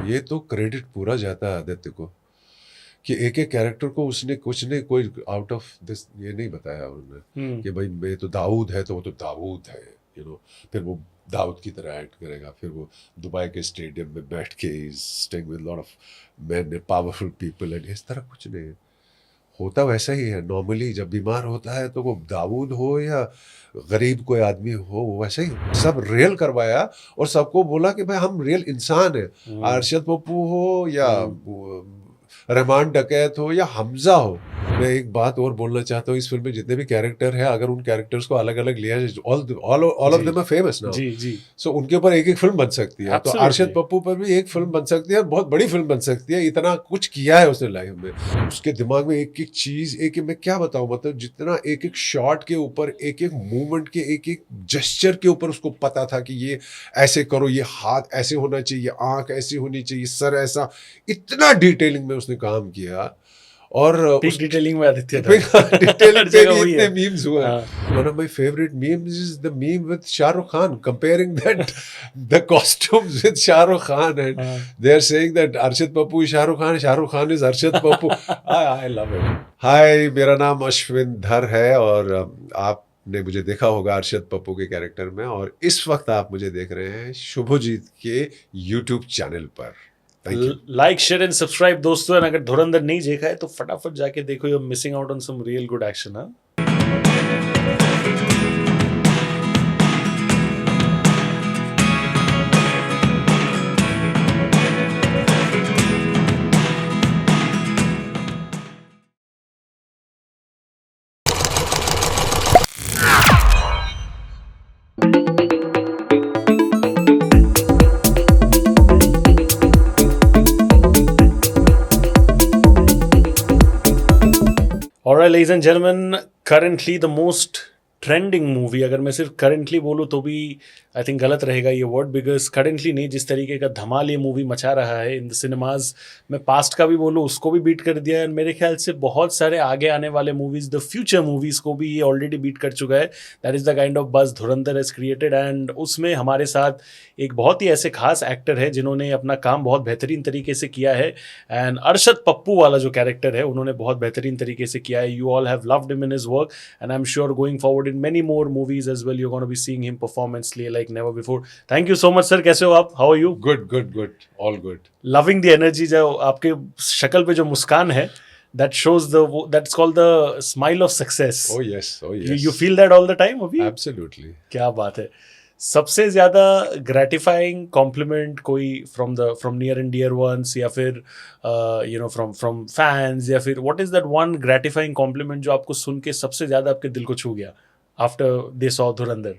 ये तो क्रेडिट पूरा जाता है आदित्य को कि एक एक कैरेक्टर को उसने कुछ ने कोई आउट ऑफ दिस ये नहीं बताया उन्होंने कि भाई ये तो दाऊद है तो वो तो दाऊद है, फिर वो दाऊद की तरह एक्ट करेगा, फिर वो दुबई के स्टेडियम में बैठ के staying with lot of man powerful people and इस तरह कुछ नहीं होता। वैसा ही है नॉर्मली जब बीमार होता है तो वो दाऊद हो या गरीब कोई आदमी हो वो वैसे ही सब रियल करवाया और सबको बोला कि भाई हम रियल इंसान है। अरशद पप्पू हो या रहमान डकैत हो या हमजा हो। मैं एक बात और बोलना चाहता हूँ, इस फिल्म में जितने भी कैरेक्टर हैं अगर उन कैरेक्टर्स को अलग अलग लिया जाए all of them are famous now, so उनके ऊपर एक एक फिल्म बन सकती है। तो अरशद पप्पू पर भी एक फिल्म बन सकती है, बहुत बड़ी फिल्म बन सकती है। इतना कुछ किया है उसने लाइफ में, उसके दिमाग में एक एक चीज एक मैं क्या बताऊं, मतलब जितना एक एक शॉट के ऊपर एक एक मूवमेंट के एक एक जेस्चर के ऊपर उसको पता था कि ये ऐसे करो, ये हाथ ऐसे होना चाहिए, आंख ऐसी होनी चाहिए, सर ऐसा, इतना डिटेलिंग में उसने काम किया। और डिटेलिंग में आदित्य था। डिटेलिंग पे भी इतने मीम्स हुए। One of my favourite memes is the meme with Shahrukh Khan comparing that the costumes with Shahrukh Khan and they are saying that Arshad Pappu is Shahrukh Khan is Arshad Pappu. I love it. Hi, मेरा नाम अश्विन धर है और आपने मुझे देखा होगा अरशद पप्पू के कैरेक्टर में, और इस वक्त आप मुझे देख रहे हैं शुभजीत के यूट्यूब चैनल पर। लाइक शेयर एंड सब्सक्राइब दोस्तों, और अगर धुरंधर नहीं देखा है तो फटाफट जाके देखो, you are missing out on some real good action. हाँ, Alright, ladies and gentlemen, currently the most trending movie, अगर मैं सिर्फ करंटली बोलूँ तो भी आई थिंक गलत रहेगा ये वर्ड, बिकॉज करंटली नहीं, जिस तरीके का धमाल ये मूवी मचा रहा है इन द सिनेमाज, मैं पास्ट का भी बोलूँ उसको भी बीट कर दिया है, मेरे ख्याल से बहुत सारे आगे आने वाले मूवीज़, द फ्यूचर मूवीज़ को भी ये ऑलरेडी बीट कर चुका है। That is the kind of buzz Dhurandhar has created, and उसमें हमारे साथ एक बहुत ही ऐसे खास एक्टर है जिन्होंने अपना काम बहुत बेहतरीन तरीके से किया है, एंड अरशद पप्पू वाला जो कैरेक्टर है उन्होंने बहुत बेहतरीन तरीके से किया है। You all have loved him in his work and I am sure going forward in many more movies as well you're going to be seeing him performance like never before. Thank you so much sir. कैसे हो आप? How are you? Good, all good. Loving the energy, जो आपके शक्ल पे जो मुस्कान है, that shows that's called the smile of success. Oh yes. You feel that all the time अभी? Absolutely. क्या बात है। सबसे ज़्यादा ग्रेटिफाइंग कॉम्प्लीमेंट कोई from near and dear ones, या फिर फ्रॉम फैंस, या फिर what is that one gratifying compliment जो आपको सुन के सबसे ज़्यादा आपके दिल को छू गया after they saw Dhurandhar?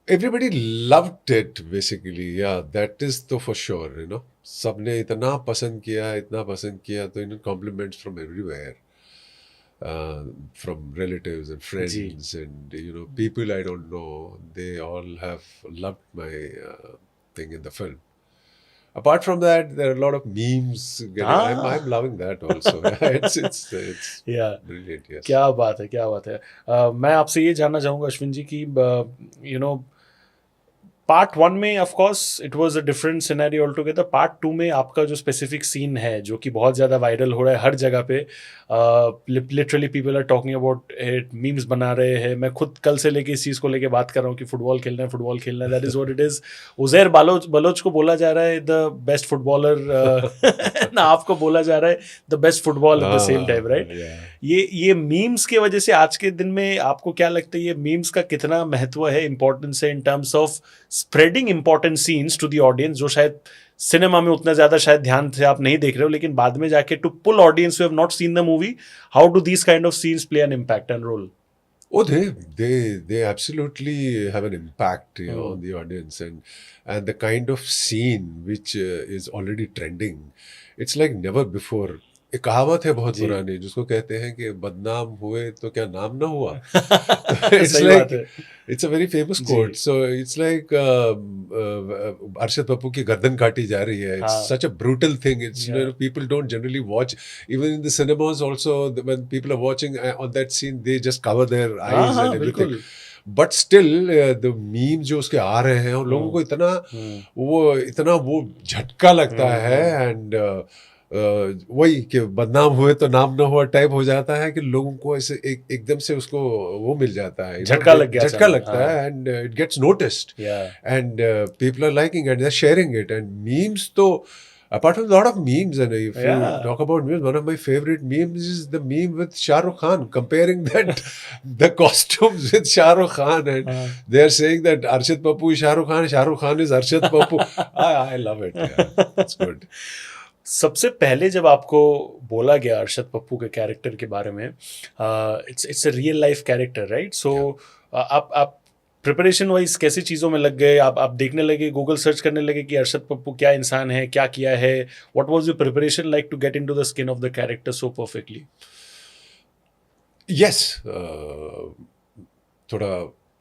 Everybody loved it basically, yeah, that is तो for sure, सबने इतना पसंद किया तो compliments from everywhere, from relatives and friends and people I don't know, they all have loved my thing in the film. Apart from that, there are a lot of memes. I'm loving that also. it's brilliant. Yes. क्या बात है। मैं आपसे ये जानना चाहूँगा अश्विन जी की part 1 में of course it was a different scenario all together. Part 2 में आपका जो स्पेसिफिक सीन है जो कि बहुत ज़्यादा वायरल हो रहा है हर जगह पे, literally people are talking about it, memes बना रहे हैं। मैं खुद कल से लेके इस चीज़ को लेके बात कर रहा हूँ कि फुटबॉल खेलना है, that is what it is. Uzair Baloch को बोला जा रहा है द बेस्ट फुटबॉलर, ना आपको बोला जा रहा है the best football at the same time, right? ये मीम्स की वजह से आज के दिन में आपको क्या लगता है ये मीम्स का कितना महत्व है, इंपॉर्टेंस है in terms of spreading important scenes to the audience, जो शायद सिनेमा में उतना ज्यादा शायद ध्यान से आप नहीं देख रहे हो, लेकिन बाद में जाके to pull audience who have not seen the movie, how do these kind of scenes play an impact and role? Oh, they absolutely have an impact on the audience, and the kind of scene which is already trending. It's like never before. एक कहावत है बहुत पुरानी जिसको कहते हैं कि बदनाम हुए तो क्या नाम ना हुआ। It's a very famous quote. So it's like Arshad Pappu की गर्दन काटी जा रही है. It's such a brutal thing. It's people don't generally watch. Even in the cinemas also, when people are watching on that scene, they just cover their eyes and everything. But still the meme जो उसके आ रहे हैं उन लोगों को इतना वो झटका लगता है एंड वही कि बदनाम हुए तो नाम न हुआ टाइप हो जाता है कि लोगों को ऐसे एकदम से उसको वो मिल जाता है, झटका लग गया, झटका लगता है and it gets noticed and people are liking and they are sharing it and memes तो apart from a lot of memes, and if you talk about memes, one of my favorite memes is the meme with Shah Rukh Khan comparing that the costumes with Shah Rukh Khan, and they are saying that Arshad Pappu is Shah Rukh Khan is Arshad Pappu. I love it. Yeah, it's good. सबसे पहले जब आपको बोला गया अरशद पप्पू के character के बारे में, it's a real life character, right? So आप प्रिपरेशन वाइज कैसी चीज़ों में लग गए? आप देखने लगे, गूगल सर्च करने लगे कि अरशद पप्पू क्या इंसान है, क्या किया है? What was your preparation like to get into the skin of the character so perfectly? Yes, थोड़ा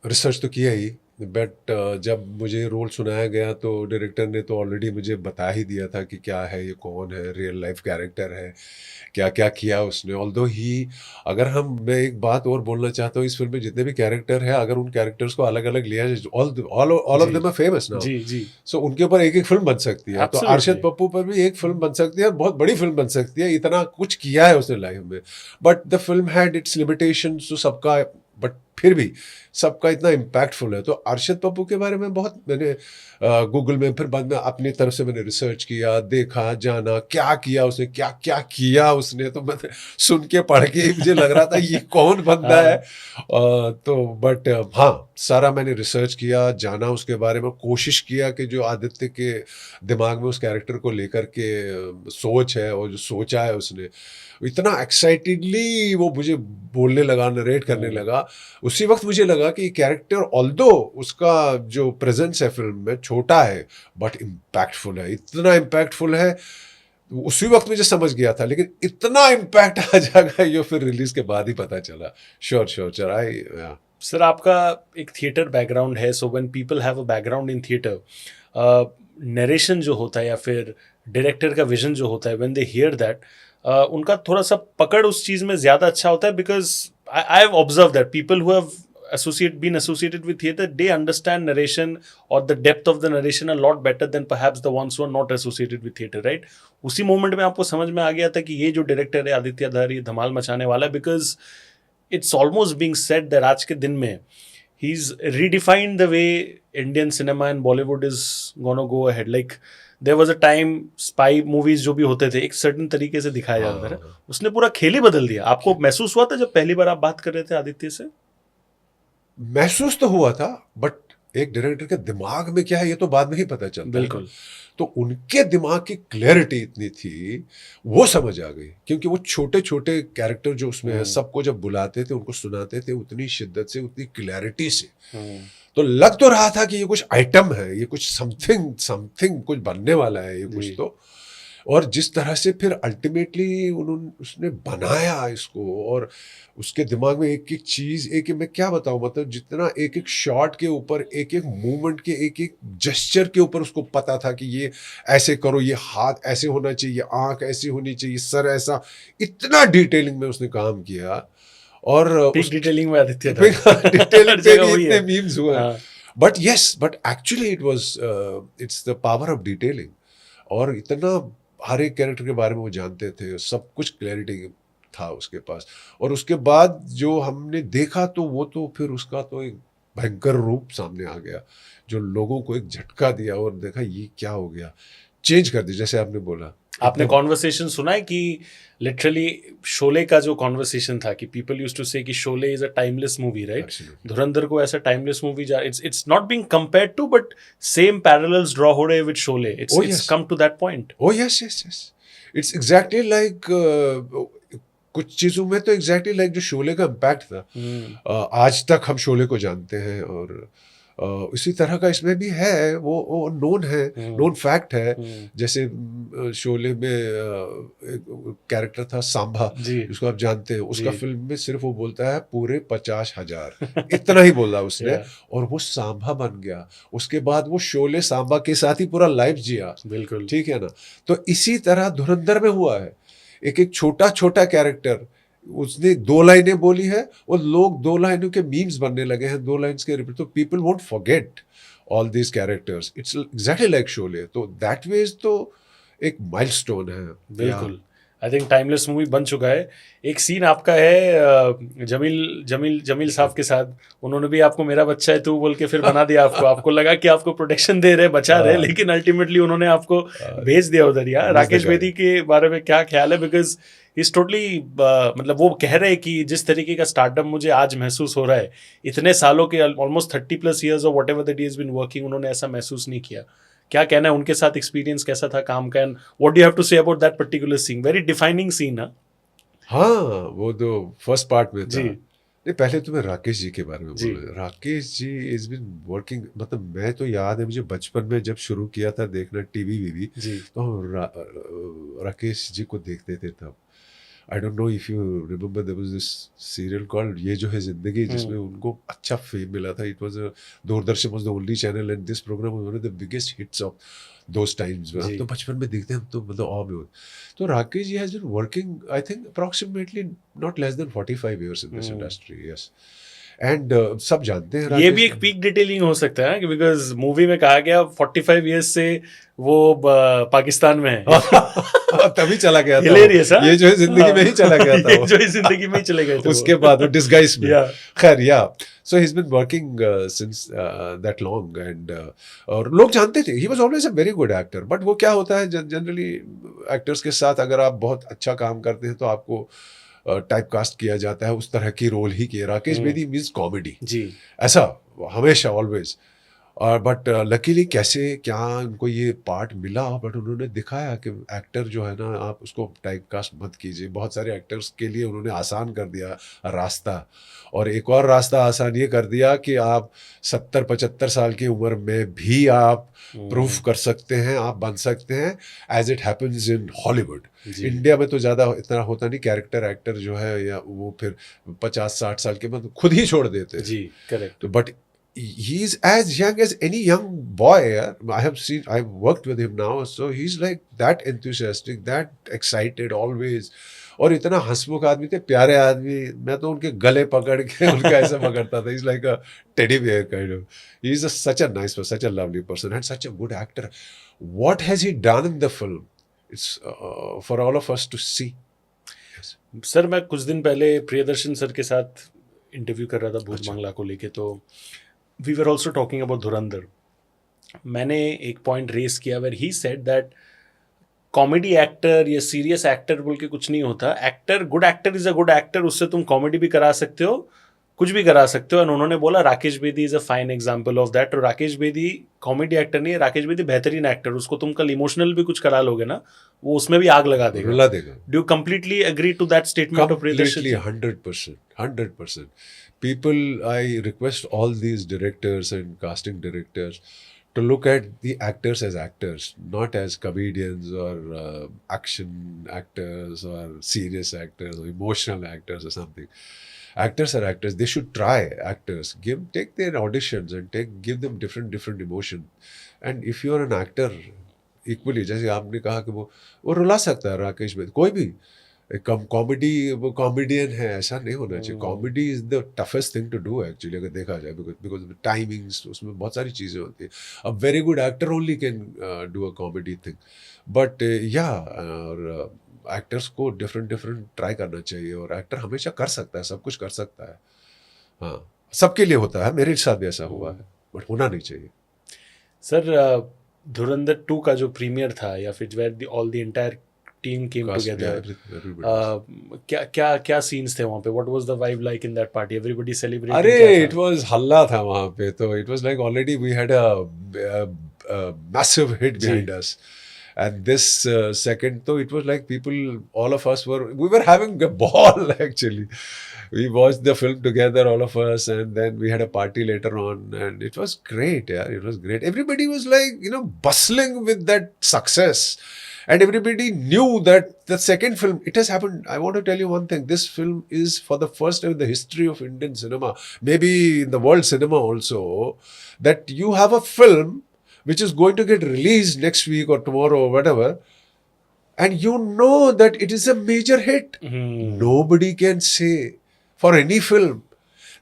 रिसर्च तो किया ही, बट जब मुझे रोल सुनाया गया तो डायरेक्टर ने तो ऑलरेडी मुझे बता ही दिया था कि क्या है, ये कौन है, रियल लाइफ कैरेक्टर है, क्या क्या किया उसने। ऑल्दो ही मैं एक बात और बोलना चाहता हूँ, इस फिल्म में जितने भी कैरेक्टर हैं, अगर उन कैरेक्टर्स को अलग अलग लिया जाए, all of them are famous now, जी, सो उनके ऊपर एक एक फिल्म बन सकती है। तो अरशद पप्पू पर भी एक फिल्म बन सकती है, बहुत बड़ी फिल्म बन सकती है, इतना कुछ किया है उसने लाइफ में। But the film had it's limitation, तो सबका, बट फिर भी सबका इतना इम्पैक्टफुल है। तो अरशद पप्पू के बारे में बहुत मैंने गूगल में, फिर बाद में अपनी तरफ से मैंने रिसर्च किया, देखा, जाना, क्या किया उसने, क्या क्या किया उसने। तो मैं सुन के पढ़ के मुझे लग रहा था ये कौन बंदा है। तो बट हाँ, सारा मैंने रिसर्च किया, जाना उसके बारे में, कोशिश किया कि जो आदित्य के दिमाग में उस कैरेक्टर को लेकर के सोच है और जो सोचा है उसने, इतना एक्साइटेडली वो मुझे बोलने लगा, नरेट करने लगा। उसी वक्त मुझे लगा कि कैरेक्टर, ऑल्दो उसका जो प्रेजेंस है फिल्म में छोटा है, बट इम्पैक्टफुल है, इतना इम्पैक्टफुल है। उसी वक्त मुझे समझ गया था, लेकिन इतना इम्पैक्ट आ जाएगा ये फिर रिलीज के बाद ही पता चला। Sure I. सर, आपका एक थिएटर बैकग्राउंड है, so when people have a background in theatre, narration जो होता है या फिर डायरेक्टर का विजन जो होता है, व्हेन दे हियर दैट, उनका थोड़ा सा पकड़ उस चीज़ में ज़्यादा अच्छा होता है। Because I have observe that people who have been associated with theater, they understand narration or the depth of the narration a lot better than perhaps the ones who are not associated with theater, right? उसी moment में आपको समझ में आ गया था कि ये जो डायरेक्टर है आदित्य धर, ये धमाल मचाने वाला है, because it's almost being said that आज के दिन में he is redefined the way Indian cinema and Bollywood is gonna go ahead. Like there was a time spy movies जो भी होते थे एक सर्टेन तरीके से दिखाया जाता था, उसने पूरा खेल ही बदल दिया। आपको महसूस हुआ था जब पहली बार आप बात कर रहे थे आदित्य से? महसूस तो हुआ था, बट एक डायरेक्टर के दिमाग में क्या है ये तो बाद में ही पता चलता है। बिल्कुल। तो उनके दिमाग की क्लैरिटी इतनी थी, वो समझ आ गई, क्योंकि वो छोटे छोटे कैरेक्टर जो उसमें है, सबको जब बुलाते थे, उनको सुनाते थे उतनी शिद्दत से, उतनी क्लैरिटी से, तो लग तो रहा था कि ये कुछ आइटम है, ये कुछ समथिंग कुछ बनने वाला है, ये कुछ तो। और जिस तरह से फिर अल्टीमेटली उसने बनाया इसको, और उसके दिमाग में एक एक चीज़, एक मैं क्या बताऊँ, मतलब जितना एक एक शॉट के ऊपर, एक एक मूवमेंट के, एक एक जेस्चर के ऊपर उसको पता था कि ये ऐसे करो, ये हाथ ऐसे होना चाहिए, आंख ऐसी होनी चाहिए, सर ऐसा, इतना डिटेलिंग में उसने काम किया। और डिटेलिंग में आदित्य डिटेलिंग पे भी इतने मीम्स हुए। But actually it's the power of detailing. और इतना हर एक कैरेक्टर के बारे में वो जानते थे, सब कुछ क्लैरिटी था उसके पास। और उसके बाद जो हमने देखा, तो वो तो फिर उसका तो एक भयंकर रूप सामने आ गया, जो लोगों को एक झटका दिया, और देखा ये क्या हो गया, चेंज कर दिया। जैसे आपने बोला, आपने कॉन्वर्सेशन सुना है कि लिटरली शोले का जो कॉन्वर्सेशन था कि पीपल यूज्ड टू से कि Sholay is a timeless movie, right? Dhurandhar को ऐसा timeless movie, it's not being compared to, but same parallels draw हो रहे with Sholay. It's come to that point. Oh yes, it's exactly like, कुछ चीजों में तो exactly like जो शोले का इम्पैक्ट था, आज तक हम शोले को जानते हैं, और इसी तरह का इसमें भी है, वो नोन है, नोन फैक्ट है। जैसे शोले में एक कैरेक्टर था सांभा, जिसको आप जानते हैं, उसका फिल्म में सिर्फ वो बोलता है पूरे 50,000 इतना ही बोला उसने, और वो सांभा बन गया। उसके बाद वो शोले सांभा के साथ ही पूरा लाइफ जिया। बिल्कुल ठीक है ना? तो इसी तरह धुरंधर में हुआ है, एक एक छोटा छोटा कैरेक्टर उसने 2 लाइनें बोली है और लोग 2 लाइनों के मीम्स बनने लगे हैं, 2 लाइन्स के रिपीट, तो people won't forget all these characters, it's exactly like Sholay, तो दैट वेज तो एक माइलस्टोन है। बिल्कुल, आई थिंक टाइमलेस मूवी बन चुका है। एक सीन आपका है जमील साहब के साथ, उन्होंने भी आपको मेरा बच्चा है तू बोल के फिर बना दिया आपको, आपको लगा कि आपको प्रोटेक्शन दे रहे, बचा रहे, लेकिन अल्टीमेटली उन्होंने आपको भेज दिया उधर। यार राकेश बेदी के बारे में क्या ख्याल है? बिकॉज इज टोटली मतलब वो कह रहे हैं कि जिस तरीके का स्टार्टअप मुझे आज महसूस हो रहा है, इतने सालों के ऑलमोस्ट 30+ ईयर्स और whatever that he has been working, उन्होंने ऐसा महसूस नहीं किया। क्या कहना है उनके साथ, एक्सपीरियंस कैसा था काम का, and what do you have to say about that particular scene? Very defining scene है। हाँ, वो तो फर्स्ट पार्ट में था। जी। नहीं, पहले तो मैं राकेश जी के बारे में जी। बोल, Rakesh ji is been working, मतलब मैं तो याद है मुझे बचपन में जब शुरू किया था देखना टीवी वीवी, जी। तो हम राकेश जी को देखते थे तब। I don't know if you remember, there was this serial called ये जो है जिंदगी, जिसमें उनको अच्छा फेम मिला था। It was Doordarshan was the only channel and this programme was one of the biggest hits of those times. हम तो बचपन में देखते हैं, हम तो मतलब ऑ में होते। तो Rakesh ji has been working I think approximately not less than 45 years in this industry, yes. And सब जानते हैं ये भी एक पीक डिटेलिंग हो सकता है, बिकॉज मूवी में कहा गया 45 ईयर्स से वो पाकिस्तान में है। तभी चला गया था Hilarious, ये जो है जिंदगी में ही चला गया था ये जो है जिंदगी में ही चले गए थे उसके बाद वो डिस्गाइज में। Yeah. खैर या so he is been working since that long and और लोग जानते थे he was always a very good actor. But वो क्या होता है जनरली एक्टर्स के साथ, अगर आप बहुत अच्छा काम करते हैं तो आपको टाइप कास्ट किया जाता है, उस तरह की रोल ही किए। राकेश बेदी मीन्स कॉमेडी, जी, ऐसा हमेशा ऑलवेज। और बट लकीली कैसे क्या उनको ये पार्ट मिला, बट उन्होंने दिखाया कि एक्टर जो है ना, आप उसको टाइप कास्ट मत कीजिए। बहुत सारे एक्टर्स के लिए उन्होंने आसान कर दिया रास्ता, और एक और रास्ता आसान ये कर दिया कि आप 70-75 साल की उम्र में भी आप प्रूफ कर सकते हैं, आप बन सकते हैं, as it happens in Hollywood. India में तो ज़्यादा इतना होता नहीं, कैरेक्टर एक्टर जो है या वो फिर 50-60 साल के बाद खुद ही छोड़ देते हैं। जी, करेक्ट। तो but he is as young as any young boy. I've worked with him now, so he's like that enthusiastic, that excited always. और इतना हंसमुख आदमी थे, प्यारे आदमी। मैं तो उनके गले पकड़ के उनका ऐसा पकड़ता था। He's like a teddy bear kind of. He's such a nice person, such a lovely person, and such a good actor. What has he done in the film? It's for all of us to see. Yes. Sir मैं कुछ दिन पहले Priyadarshan sir के साथ interview कर रहा था भूत बंगला को लेके, तो we were also talking about Dhurandhar. मैंने एक पॉइंट रेस किया where he said that comedy actor या सीरियस एक्टर बोल के कुछ नहीं होता। Actor, good actor is a good actor, उससे तुम कॉमेडी भी करा सकते हो, कुछ भी करा सकते हो। एंड उन्होंने बोला Rakesh Bedi is a fine example of that. और राकेश बेदी कॉमेडी एक्टर नहीं है, राकेश बेदी बेहतरीन एक्टर। उसको तुम कल इमोशनल भी कुछ करा लोगे ना, वो उसमें भी आग लगा देगा, रुला देगा। Do you completely agree to that statement of Priyadarshan? 100%. People, I request all these directors and casting directors to look at the actors as actors, not as comedians or action actors or serious actors or emotional actors or something. Actors are actors. They should try actors. Take their auditions and give them different emotion. And if you are an actor, equally, जैसे आपने कहा कि वो रुला सकता है राकेश बेदी, कोई भी कॉमेडी, वो कॉमेडियन है, ऐसा नहीं होना चाहिए। Comedy is the toughest thing to do actually, अगर देखा जाए, बिकॉज टाइमिंग्स, उसमें बहुत सारी चीज़ें होती है। अ very good actor only can do a comedy thing. But या, और एक्टर्स को डिफरेंट ट्राई करना चाहिए, और एक्टर हमेशा कर सकता है, सब कुछ कर सकता है। हाँ, सबके लिए होता है, मेरे साथ भी ऐसा हुआ है, बट होना नहीं चाहिए। सर धुरंधर 2 का जो प्रीमियर था, या फिर where all the entire team came together, क्या सीन्स थे वहाँ पे? What was the vibe like in that party? Everybody celebrating? अरे इट वाज हल्ला था वहाँ पे, तो it was like already we had a massive hit behind us, and this second, so it was like people, all of us we were having a ball actually. We watched the film together, all of us, and then we had a party later on, and it was great. Yeah, it was great. Everybody was like, bustling with that success, and everybody knew that the second film, it has happened. I want to tell you one thing. This film is for the first time in the history of Indian cinema, maybe in the world cinema also, that you have a film which is going to get released next week or tomorrow or whatever, and you know that it is a major hit. Nobody can say for any film.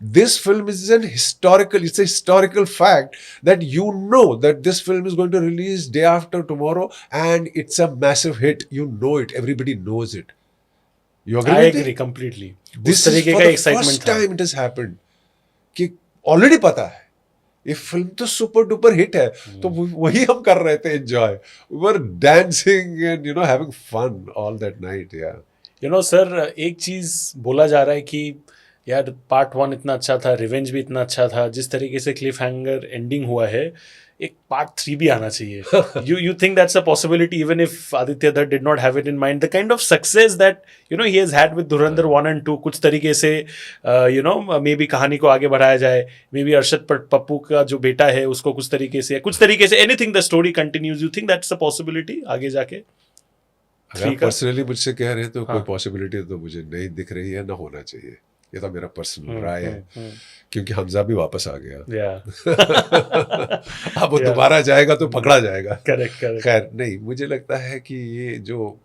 This film is it's a historical fact that you know that this film is going to release day after tomorrow and it's a massive hit. You know it. Everybody knows it. You agree with agree me? completely. This is for the first time it has happened. कि already पता है ये film तो super duper hit है तो वही हम कर रहे थे enjoy we were dancing and having fun all that night sir एक चीज बोला जा रहा है कि यार पार्ट 1 इतना अच्छा था, रिवेंज भी इतना अच्छा था, जिस तरीके से क्लिफ हैंगर एंडिंग हुआ है एक पार्ट 3 भी आना चाहिए. you think that's a possibility even if Aditya Dhar did not have it in mind? The kind of success that he has had with Dhurandhar 1 and 2, कुछ तरीके से मे बी कहानी को आगे बढ़ाया जाए, मे बी अरशद पप्पू का जो बेटा है उसको कुछ तरीके say anything the story continues. You think that's a possibility आगे जाके? अगर पर्सनली मुझसे कह रहे हैं तो कोई पॉसिबिलिटी तो मुझे नहीं दिख रही है, ना होना चाहिए. ये तो मेरा पर्सनल राय है क्योंकि हमजा भी वापस आ गया. अब वो दोबारा जाएगा तो पकड़ा जाएगा. करेक्ट. खैर नहीं, मुझे लगता है कि ये जो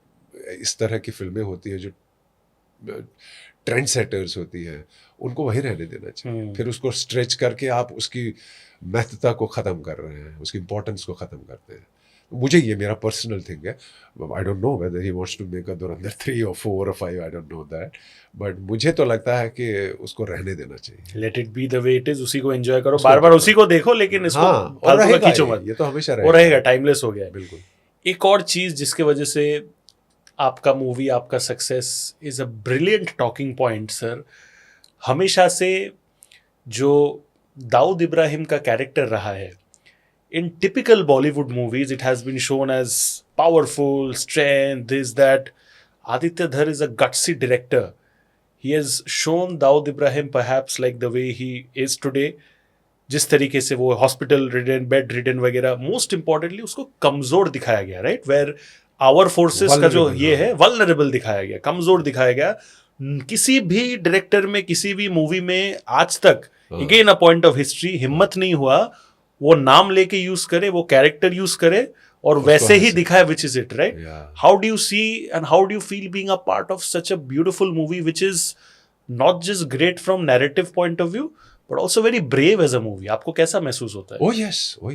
इस तरह की फिल्में होती है जो ट्रेंड सेटर्स होती हैं उनको वहीं रहने देना चाहिए. फिर उसको स्ट्रेच करके आप उसकी महत्ता को ख़त्म कर रहे हैं, उसकी इम्पोर्टेंस को ख़त्म करते हैं. मुझे ये मेरा पर्सनल थिंग है. I don't know whether he wants to make a Dhurandhar 3 or 4 or 5, I don't know that, but मुझे तो लगता है कि उसको रहने देना चाहिए. Let it be the way it is. उसी को एंजॉय करो, बार बार उसी को देखो, लेकिन इसको फालतू का खींचो मत. ये तो हमेशा रहेगा, टाइमलेस हो गया है. बिल्कुल. एक और चीज जिसके वजह से आपका मूवी, आपका success is a brilliant talking point sir, हमेशा से जो दाऊद इब्राहिम का कैरेक्टर रहा है in typical Bollywood movies, it has been shown as powerful, strength, this, that. Aditya Dhar is a gutsy director. He has shown Dawood Ibrahim perhaps like the way he is today. जिस तरीके से वो hospital ridden, bed ridden वगैरह, most importantly उसको कमजोर दिखाया गया, right? Where our forces का जो ये है वल्नरेबल दिखाया गया, कमजोर दिखाया गया. किसी भी डायरेक्टर में, किसी भी मूवी में आज तक, again a point of history, हिम्मत नहीं हुआ वो नाम लेके यूज करे, वो कैरेक्टर यूज करे और वैसे ही दिखाए, which is it, right? How do you see and how do you feel being a part of such a beautiful movie which is not just great from narrative point of view but also very brave as a movie? आपको कैसा महसूस होता है? Oh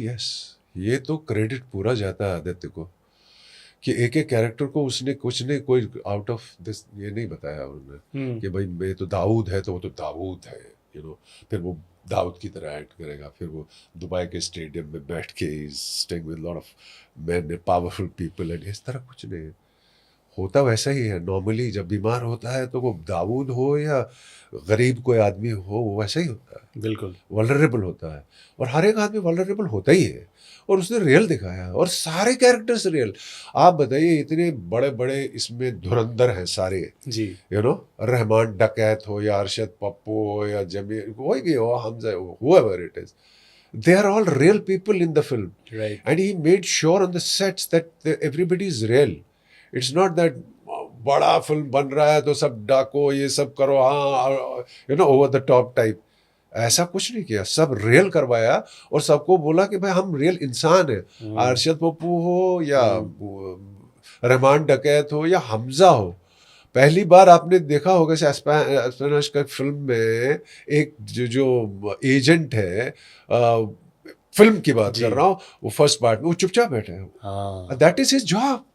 yes, ये तो credit पूरा जाता है आदित्य को कि एक एक कैरेक्टर को उसने कुछ ने कोई आउट ऑफ दिस ये नहीं बताया उन्होंने कि भाई ये तो दाऊद है तो वो तो दाऊद है, फिर वो दाऊद की तरह एक्ट करेगा, फिर वो दुबई के स्टेडियम में बैठ के staying with lot of man powerful people and इस तरह कुछ नहीं होता. वैसा ही है नॉर्मली, जब बीमार होता है तो वो दाऊद हो या गरीब कोई आदमी हो वो वैसा ही होता है. बिल्कुल वल्नरेबल होता है और हर एक आदमी वल्नरेबल होता ही है और उसने रियल दिखाया और सारे कैरेक्टर्स रियल. आप बताइए इतने बड़े बड़े इसमें धुरंधर हैं सारे जी, रहमान डकैत हो या अरशद पप्पू हो या जमीर, कोई भी हो, हमजा हो, whoever it is, they are all real people in the film, right? And he made sure on the sets that everybody is real. It's not that बड़ा फिल्म बन रहा है तो सब डाको ये सब करो, हाँ ओवर द टॉप टाइप, ऐसा कुछ नहीं किया. सब रियल करवाया और सबको बोला कि भाई हम रियल इंसान हैं. अरशद पप्पू हो या रहमान डकैत हो या हमजा हो. पहली बार आपने देखा होगा एस्पेनाज का फिल्म में एक जो एजेंट है, फिल्म की बात कर रहा हूँ, वो फर्स्ट पार्ट में वो चुपचाप बैठे हैं. That is his job.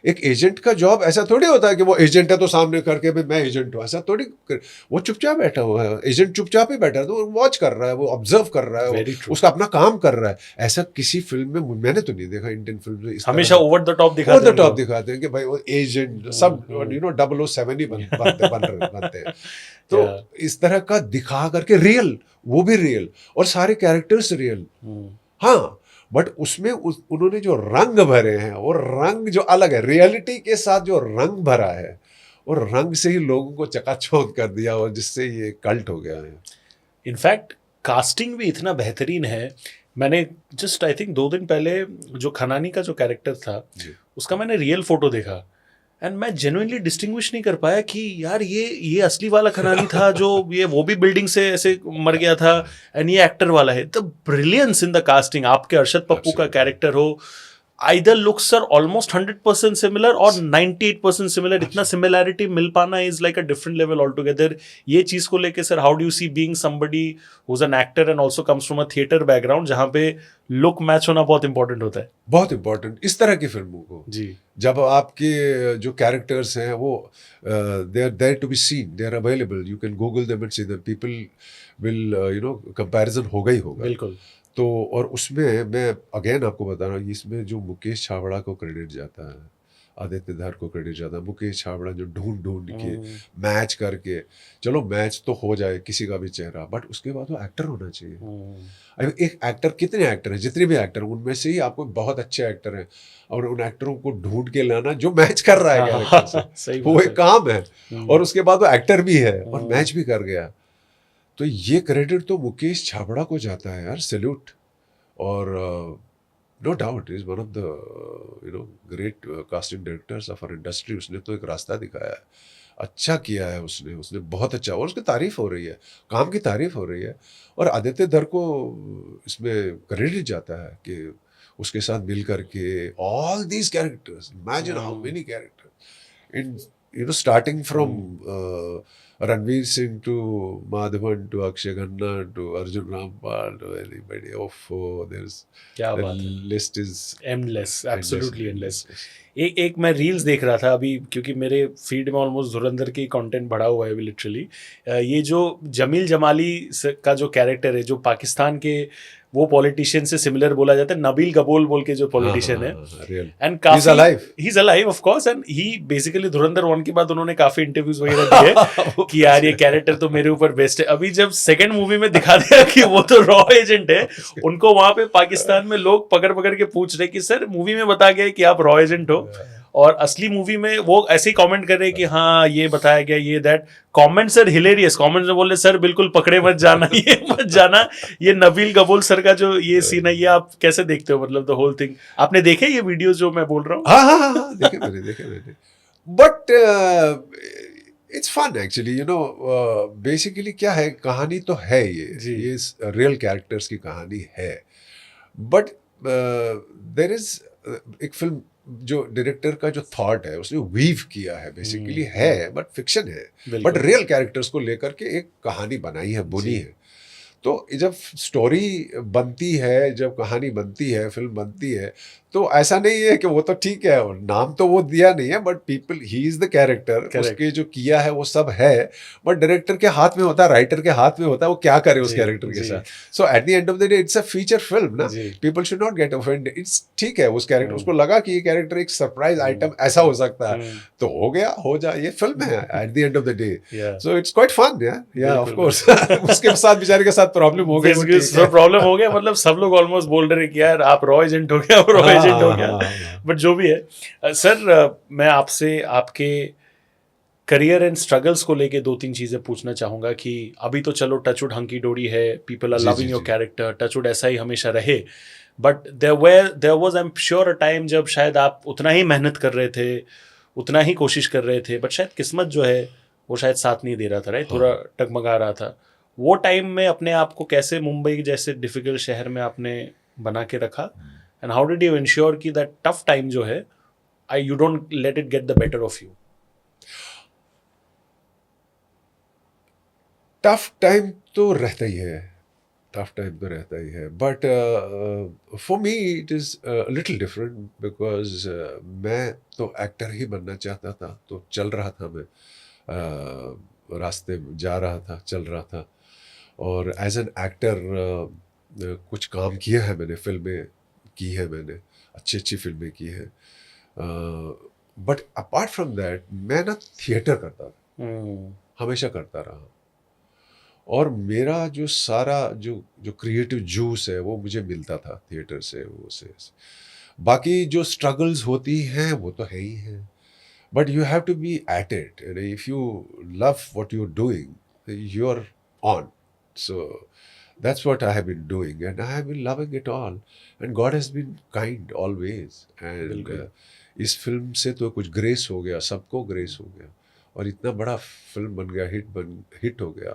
एक एजेंट का जॉब ऐसा थोड़ी होता है कि वो एजेंट है तो सामने करके भाई मैं एजेंट हूँ, ऐसा थोड़ी. वो चुपचाप बैठा हुआ है, एजेंट चुपचाप ही बैठा है, तो वो वॉच कर रहा है, वो ऑब्जर्व कर रहा है, उसका अपना काम कर रहा है. ऐसा किसी फिल्म में मैंने तो नहीं देखा. इंडियन फिल्म में हमेशा ओवर द टॉप दिखाते हैं कि भाई वो एजेंट सब 007 ही बनते हैं. तो इस तरह का दिखा करके रियल, वो भी रियल और सारे कैरेक्टर्स रियल. हाँ, बट उसमें उन्होंने जो रंग भरे हैं और रंग जो अलग है, रियलिटी के साथ जो रंग भरा है और रंग से ही लोगों को चकाचौंध कर दिया और जिससे ये कल्ट हो गया है. इनफैक्ट कास्टिंग भी इतना बेहतरीन है. मैंने जस्ट आई थिंक 2 दिन पहले जो खनानी का जो कैरेक्टर था उसका मैंने रियल फोटो देखा एंड मैं जेन्युइनली डिस्टिंग्विश नहीं कर पाया कि यार ये असली वाला खनानी था जो ये वो भी बिल्डिंग से ऐसे मर गया था एंड ये एक्टर वाला है. The brilliance in the casting. आपके अरशद पप्पू का कैरेक्टर हो, either looks are almost 100% similar or 98% similar. इतना similarity मिल पाना is like a different level altogether. ये चीज को लेके sir, how do you see being somebody who's an actor and also comes from a theater background, जहाँ पे look match होना बहुत important होता है? बहुत इम्पोर्टेंट इस तरह की फिल्मों को जी, जब आपके जो कैरेक्टर्स हैं वो they are there to be seen, they are available, you can Google them and see them, people will comparison होगा ही होगा। बिल्कुल। तो और उसमें मैं अगेन आपको बता रहा हूँ, इसमें जो मुकेश छाबड़ा को क्रेडिट जाता है, आदित्य धर को क्रेडिट जाता है, मुकेश छाबड़ा जो ढूंढ ढूंढ के मैच करके, चलो मैच तो हो जाए किसी का भी चेहरा, बट उसके बाद वो एक्टर होना चाहिए। अभी एक एक्टर, कितने एक्टर हैं, जितने भी एक्टर हैं उनमें से ही आपको बहुत अच्छे एक्टर हैं, और उन एक्टरों को ढूंढ के लाना जो मैच कर रहा है कैरेक्टर से, वो एक काम है, और उसके बाद वो एक्टर भी है और मैच भी कर गया। तो ये क्रेडिट तो मुकेश छाबड़ा को जाता है यार, सैल्यूट। और no doubt is one of the great casting directors of our industry. उसने तो एक रास्ता दिखाया है, अच्छा किया है उसने बहुत अच्छा, और उसकी तारीफ हो रही है, काम की तारीफ हो रही है। और आदित्य धर को इसमें क्रेडिट जाता है कि उसके साथ मिल करके all these characters, imagine how many characters in starting from Ranveer Singh to Madhavan to Akshay Khanna to Arjun Rampal to anybody. There's क्या the बात है, list is endless, absolutely endless. endless. एक मैं रील्स देख रहा था अभी, क्योंकि मेरे फीड में ऑलमोस्ट धुरंधर की कंटेंट बढ़ा हुआ है लिटरली। ये जो जमील जमाली का जो कैरेक्टर है, जो पाकिस्तान के वो पॉलिटिशियन से सिमिलर बोला जाता है, नबील गबोल बोल के जो पॉलिटिशियन है, एंड काफी he is alive of course, and he basically धुरंधर 1 के बाद उन्होंने काफी इंटरव्यूज वगैरह दिए कि यार ये कैरेक्टर तो मेरे ऊपर बेस्ट है। अभी जब सेकंड मूवी में दिखा दिया कि वो तो रॉ एजेंट है, उनको वहां पे पाकिस्तान में लोग पकड़ पकड़ के पूछ रहे कि सर मूवी में बता गया है कि आप रॉ एजेंट हो, और असली मूवी में वो ऐसे ही कमेंट कर रहे हैं कि हाँ ये बताया गया, ये that. Comments are hilarious, comments में बोल रहे सर बिल्कुल पकड़े मत जाना, ये मत जाना। ये नबील गबूल सर का जो ये सीन है, ये आप कैसे देखते हो, मतलब द होल थिंग? आपने देखे ये वीडियोस जो मैं बोल रहा हूँ? हाँ, देखे मैंने। But it's fun actually, basically क्या है, कहानी तो है ये रियल कैरेक्टर्स की कहानी है, बट देयर इज एक फिल्म जो डायरेक्टर का जो थॉट है उसने वीव किया है, बेसिकली है बट फिक्शन है, बट रियल कैरेक्टर्स को लेकर के एक कहानी बनाई है, बुनी है। तो जब स्टोरी बनती है, जब कहानी बनती है, फिल्म बनती है, तो ऐसा नहीं है कि वो तो ठीक है, नाम तो वो दिया नहीं है, but people, he is the character, उसके जो किया है वो सब है, बट डायरेक्टर के हाथ में होता है, राइटर के हाथ में होता है, वो क्या करे उस कैरेक्टर के साथ। So at the end of the day it's a feature film ना, people should not get offended. It's ठीक है, उस कैरेक्टर, उसको लगा कि ये कैरेक्टर एक सरप्राइज आइटम ऐसा हो सकता है, तो हो गया, हो जाए, ये फिल्म है at the end of the day. So it's quite fun, या ऑफ कोर्स। उसके साथ बेचारे के साथ प्रॉब्लम हो गई, प्रॉब्लम हो गया, मतलब सब लोग ऑलमोस्ट बोल रहे हैं कि यार आप रॉ एजेंट हो गया, रॉ एजेंट हो गया, बट जो भी है। सर मैं आपसे आपके करियर एंड स्ट्रगल्स को लेके 2-3 चीजें पूछना चाहूंगा कि अभी तो चलो टचवुड हंकी डोरी है, people are loving your character, touchwood ऐसा ही हमेशा रहे, but there was I am sure a time जब शायद आप उतना ही मेहनत कर रहे थे, उतना ही कोशिश कर रहे थे, बट शायद किस्मत जो है वो शायद साथ नहीं दे रहा था, राइट, थोड़ा टगमगा रहा था। वो टाइम में अपने आप को कैसे मुंबई जैसे डिफिकल्ट शहर में आपने बना के रखा, and how did you ensure कि दैट टफ टाइम जो है you don't let it get the better of you? Tough time तो रहता ही है, but for me it is little different, because मैं तो एक्टर ही बनना चाहता था, तो चल रहा था, मैं रास्ते जा रहा था, चल रहा था, और एज एन एक्टर कुछ काम किया है मैंने, फिल्में की है मैंने, अच्छी फिल्में की है, बट अपार्ट फ्रॉम दैट मैं ना थिएटर करता था, हमेशा करता रहा, और मेरा जो सारा जो क्रिएटिव जूस है वो मुझे मिलता था थिएटर से, वो से। बाकी जो स्ट्रगल्स होती हैं वो तो है ही हैं, but you have to be at it, if you love what you are doing you are on. So that's what I have been doing, and I have been loving it all, and God has been kind always, and इस film से तो कुछ grace हो गया, सबको grace हो गया, और इतना बड़ा फिल्म बन गया, हिट हो गया,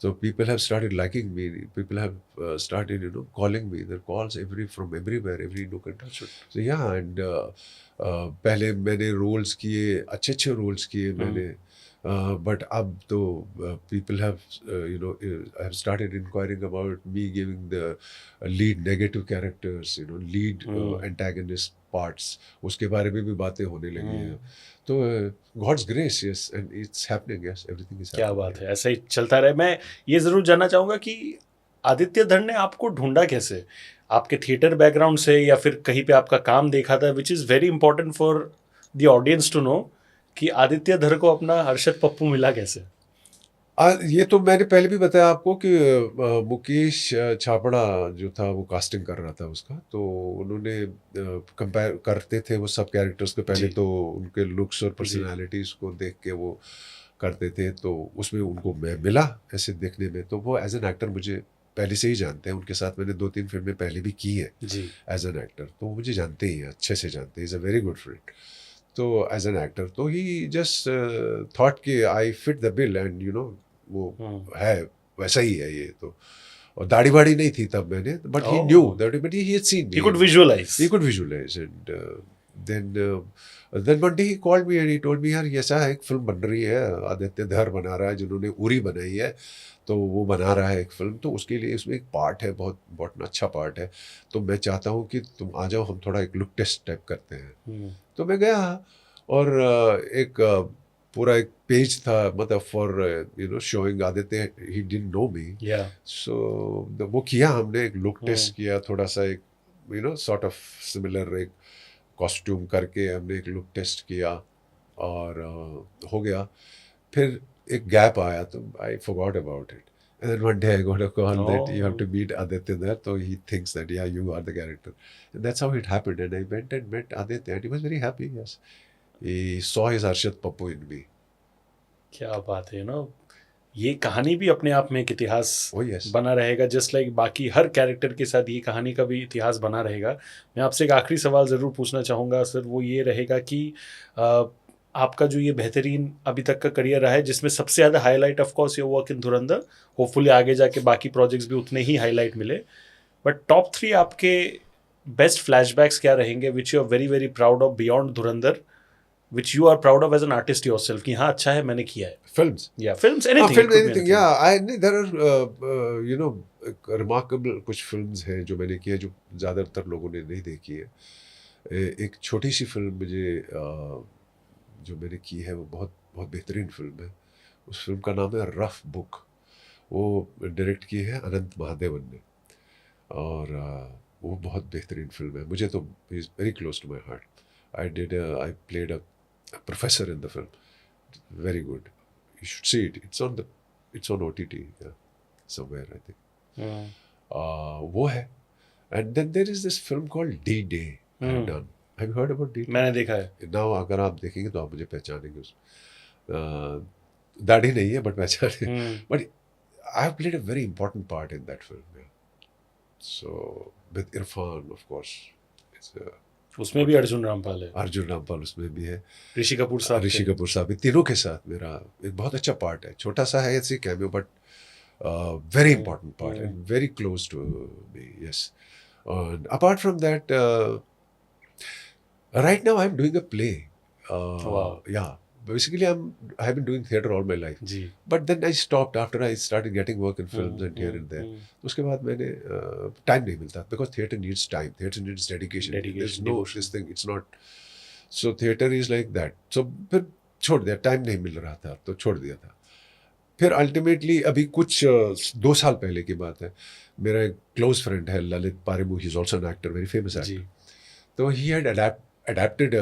So people have started liking me. People have started, calling me. There are calls from everywhere, every nook and That's it. so yeah, and पहले मैंने रोल्स किए, अच्छे रोल्स किए मैंने, बट अब तो people have have started inquiring about me giving the lead negative characters, lead antagonist parts. उसके बारे में भी बातें होने लगी हैं. तो God's grace, yes, and it's happening, yes, everything is क्या happening. बात है, ऐसा ही चलता रहे. मैं ये ज़रूर जानना चाहूँगा कि आदित्य धर ने आपको ढूंढा कैसे? आपके थिएटर बैकग्राउंड से या फिर कहीं पे आपका काम देखा था, which is very important for the audience to know कि आदित्य धर को अपना हर्षद पप्पू मिला कैसे? ये तो मैंने पहले भी बताया आपको कि मुकेश छापड़ा जो था वो कास्टिंग कर रहा था उसका, तो उन्होंने कंपेयर करते थे वो सब कैरेक्टर्स को पहले, जी. तो उनके लुक्स और पर्सनालिटीज़ को देख के वो करते थे, तो उसमें उनको मैं मिला ऐसे देखने में. तो वो एज एन एक्टर मुझे पहले से ही जानते हैं, उनके साथ मैंने 2-3 फिल्में पहले भी की हैं जी. एज एन एक्टर, तो वो मुझे जानते ही हैं, अच्छे से जानते हैं. Is a very good friend. तो एज एन एक्टर तो ही जस्ट थॉट कि I fit the bill, and वो है वैसा ही है ये तो. और दाढ़ी वाड़ी नहीं थी तब मैंने, but he knew that, but he had seen me, He could visualize. he could visualize. And then one day he called me and he told me, यार ये ऐसा एक फिल्म बन रही है, आदित्य धर बना रहा है, जिन्होंने उरी बनाई है, तो वो बना रहा है एक फिल्म, तो उसके लिए इसमें एक पार्ट है, बहुत बहुत अच्छा पार्ट है, तो मैं चाहता हूँ कि तुम आ जाओ, हम थोड़ा एक लुक टेस्ट टाइप करते हैं. तो मैं गया और एक पूरा एक पेज था, मतलब for showing Aditya, he didn't know me. Yeah. सो वो किया हमने, एक लुक टेस्ट किया, थोड़ा सा एक सॉर्ट ऑफ सिमिलर एक कॉस्ट्यूम करके हमने एक लुक टेस्ट किया, और हो गया. फिर एक गैप आया, तो I forgot about it, and then one day I got a call that you have to meet Aditya Dhar, तो he thinks that yeah you are the character, and that's how it happened. And I went and met Aditya, and he was very happy. Yes, he saw his Arshad Pappu in me. क्या बात है, ये कहानी भी अपने आप में एक इतिहास Oh yes. बना रहेगा, जस्ट लाइक बाकी हर कैरेक्टर के साथ ये कहानी का भी इतिहास बना रहेगा. मैं आपसे एक आखिरी सवाल ज़रूर पूछना चाहूँगा सर, वो ये रहेगा कि आपका जो ये बेहतरीन अभी तक का करियर रहा है, जिसमें सबसे ज़्यादा highlight of course your work in Dhurandhar, hopefully आगे जाके बाकी प्रोजेक्ट्स भी उतने ही हाईलाइट मिले, बट टॉप 3 आपके बेस्ट फ्लैशबैक्स क्या रहेंगे, which you are very very proud of beyond Dhurandhar, which you are proud of as an artist yourself, कि हाँ अच्छा है, मैंने किया है? Films. Yeah, films, anything. Film, it could be anything. Yeah, there are remarkable कुछ films हैं जो मैंने किया, जो ज़्यादातर लोगों ने नहीं देखी है. एक छोटी सी फिल्म मुझे जो मैंने की है, वो बहुत बहुत बेहतरीन फिल्म है. उस फिल्म का नाम है रफ बुक. वो डायरेक्ट की है अनंत महादेवन ने, और वो बहुत बेहतरीन फिल्म है. मुझे तो is very close to my heart. I played a professor in the film. Very good. You should see it. It's on OTT, yeah, somewhere, I think. वो है. And then there is this film called D-Day. I've done. Have you heard about D-Day? मैंने देखा है. Now अगर आप देखेंगे तो आप मुझे पहचानेंगे उसमें. दाढ़ी नहीं है, but पहचानेंगे. But I have played a very important part in that film. Yeah. So with Irfan, of course, it's उसमें भी अर्जुन रामपाल है. अर्जुन रामपाल उसमें भी है. ऋषि कपूर साहब. ऋषि कपूर साहब भी. तीनों के साथ मेरा एक बहुत अच्छा पार्ट है. छोटा सा है ऐसे cameo, but very important part and very close to me. Yes. Apart from that, right now I am doing a play. Yeah, basically I have been doing theater all my life. जी. But then I stopped after I started getting work in films and here and there. उसके बाद मैंने time नहीं मिलता, because theater needs time, theater needs dedication. There's no this thing, it's not. So theater is like that. So फिर छोड़ दिया, time नहीं मिल रहा था तो छोड़ दिया था. फिर अल्टीमेटली अभी कुछ 2 साल पहले की बात है, मेरा एक क्लोज फ्रेंड है Lalit Parimoo, he is also an actor, very famous actor. तो he had adapted a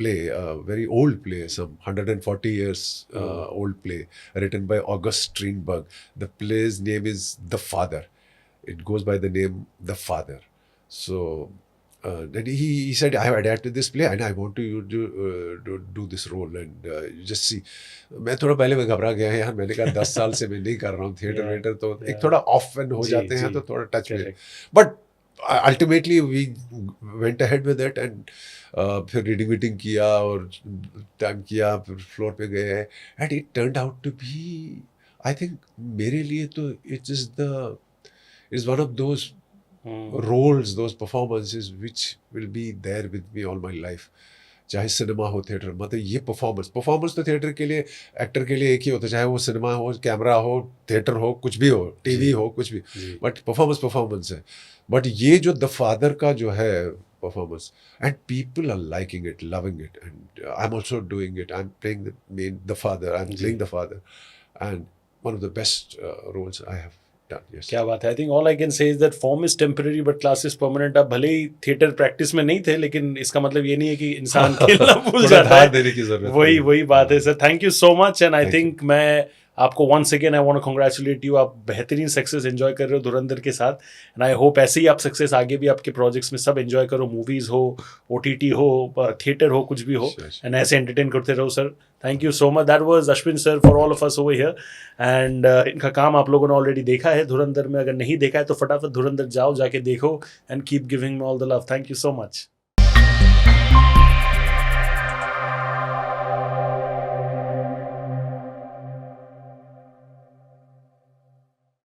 play, a very old play, some 140 years old play, written by August Strindberg. The play's name is The Father. It goes by the name The Father. So then he said, I have adapted this play and I want to you do this role, and you just see. मैं थोड़ा पहले मैं घबरा गया यार, मैंने कहा 10 साल से मैं नहीं कर रहा हूँ थिएटर वेटर, तो एक थोड़ा ऑफ एंड हो जाते हैं, तो थोड़ा टच में. But ultimately we went ahead with it, and फिर रीडिंग मीटिंग किया और टाइम किया, फिर फ्लोर पे गए, and it turned out to be I think मेरे लिए तो it's one of those roles, those performances which will be there with me all my life. चाहे सिनेमा हो थिएटर, मतलब ये परफॉर्मेंस तो थिएटर के लिए, एक्टर के लिए एक ही होता है, चाहे वो सिनेमा हो, कैमरा हो, थिएटर हो, कुछ भी हो, टीवी हो, कुछ भी, बट परफॉर्मेंस है. बट ये जो द फादर का जो है performance, and people are liking it, loving it, and I am also doing it. I am playing the father, I am playing the father, and one of the best roles I have. Yes. क्या बात है. I think all I can say is that form is temporary but class is permanent. आप भले ही theatre practice में नहीं थे, लेकिन इसका मतलब ये नहीं है कि इंसान खेलना भूल जाता है. देने की जरूरत वही बात है sir. Thank you so much. And I think मैं आपको once again I want to congratulate you. आप बेहतरीन सक्सेस एंजॉय कर रहे हो धुरंधर के साथ, एंड आई होप ऐसे ही आप सक्सेस आगे भी आपके प्रोजेक्ट्स में सब एंजॉय करो. मूवीज हो, OTT हो, थिएटर हो, कुछ भी हो, एंड ऐसे एंटरटेन करते रहो sir. Thank you so much. That was Ashwin sir for all of us over here. And इनका काम आप लोगों ने ऑलरेडी देखा है धुरंधर में. अगर नहीं देखा है तो फटाफट धुरंधर जाओ, जाके देखो, and keep giving me all the love. Thank you so much.